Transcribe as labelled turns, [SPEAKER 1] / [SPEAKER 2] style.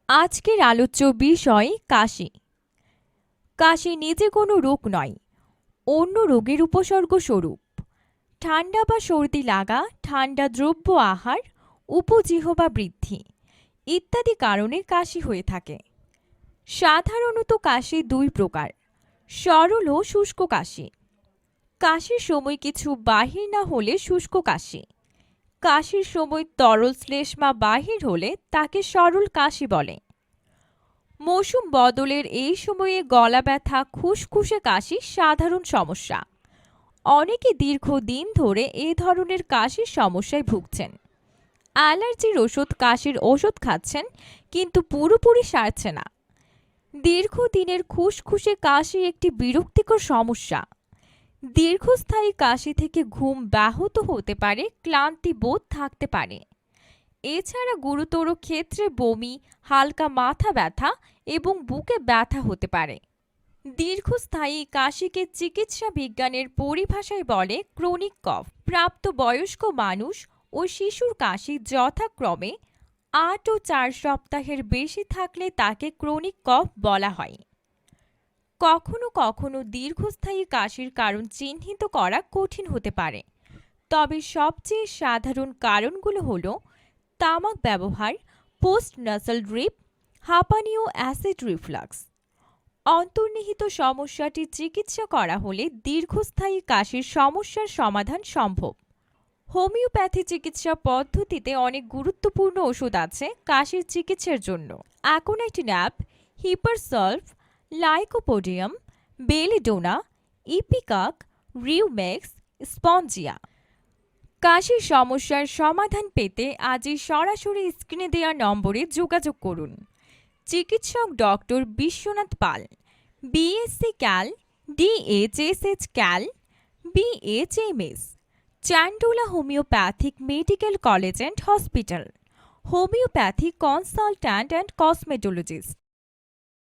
[SPEAKER 1] আজকের আলোচ্য বিষয় কাশি। কাশি নিজে কোনো রোগ নয়, অন্য রোগের উপসর্গ স্বরূপ। ঠান্ডা বা সর্দি লাগা, ঠান্ডা দ্রব্য আহার, উপজিহ্বা বৃদ্ধি ইত্যাদি কারণে কাশি হয়ে থাকে। সাধারণত কাশি দুই প্রকার: সরল ও শুষ্ক কাশি। কাশির সময় কিছু বাহির না হলে শুষ্ক কাশি। কাশির সময় তরল শ্লেষ্মা বাহির হলে তাকে সরল কাশি বলে। মৌসুম বদলের এই সময়ে গলা ব্যথা, খুসখুসে কাশি সাধারণ সমস্যা। অনেকে দীর্ঘদিন ধরে এ ধরনের কাশির সমস্যায় ভুগছেন। অ্যালার্জির ওষুধ, কাশির ওষুধ খাচ্ছেন, কিন্তু পুরোপুরি সারছে না। দীর্ঘদিনের খুসখুসে কাশি একটি বিরক্তিকর সমস্যা। দীর্ঘস্থায়ী কাশি থেকে ঘুম ব্যাহত হতে পারে, ক্লান্তি বোধ থাকতে পারে। এছাড়া গুরুতর ক্ষেত্রে বমি, হালকা মাথা ব্যথা এবং বুকে ব্যথা হতে পারে। দীর্ঘস্থায়ী কাশিকে চিকিৎসা বিজ্ঞানের পরিভাষায় বলে ক্রনিক কফ। প্রাপ্তবয়স্ক মানুষ ও শিশুর কাশি যথাক্রমে ৮ ও ৪ সপ্তাহের বেশি থাকলে তাকে ক্রনিক কফ বলা হয়। কখনো কখনো দীর্ঘস্থায়ী কাশির কারণ চিহ্নিত করা কঠিন হতে পারে, তবে সবচেয়ে সাধারণ কারণগুলো হলো তামাক ব্যবহার, পোস্ট নাসাল ড্রিপ, হাঁপানি ও অ্যাসিড রিফ্লাক্স। অন্তর্নিহিত সমস্যাটি চিকিৎসা করা হলে দীর্ঘস্থায়ী কাশির সমস্যার সমাধান সম্ভব। হোমিওপ্যাথি চিকিৎসা পদ্ধতিতে অনেক গুরুত্বপূর্ণ ওষুধ আছে কাশির চিকিৎসার জন্য: অ্যাকোনাইটিন্যাব, হিপারসলভ, লাইকোপোডিয়াম, বেলিডোনা, ইপিকাক, রিউমেক্স, স্পঞ্জিয়া। কাশির সমস্যার সমাধান পেতে আজই সরাসরি স্ক্রিনে দেওয়া নম্বরে যোগাযোগ করুন। চিকিৎসক doctor Biswanath Pal, BSc Cal, ডিএচএসএইচ Cal, BHMS, Chandola homoeopathic medical college and hospital, homoeopathy consultant and cosmetologist.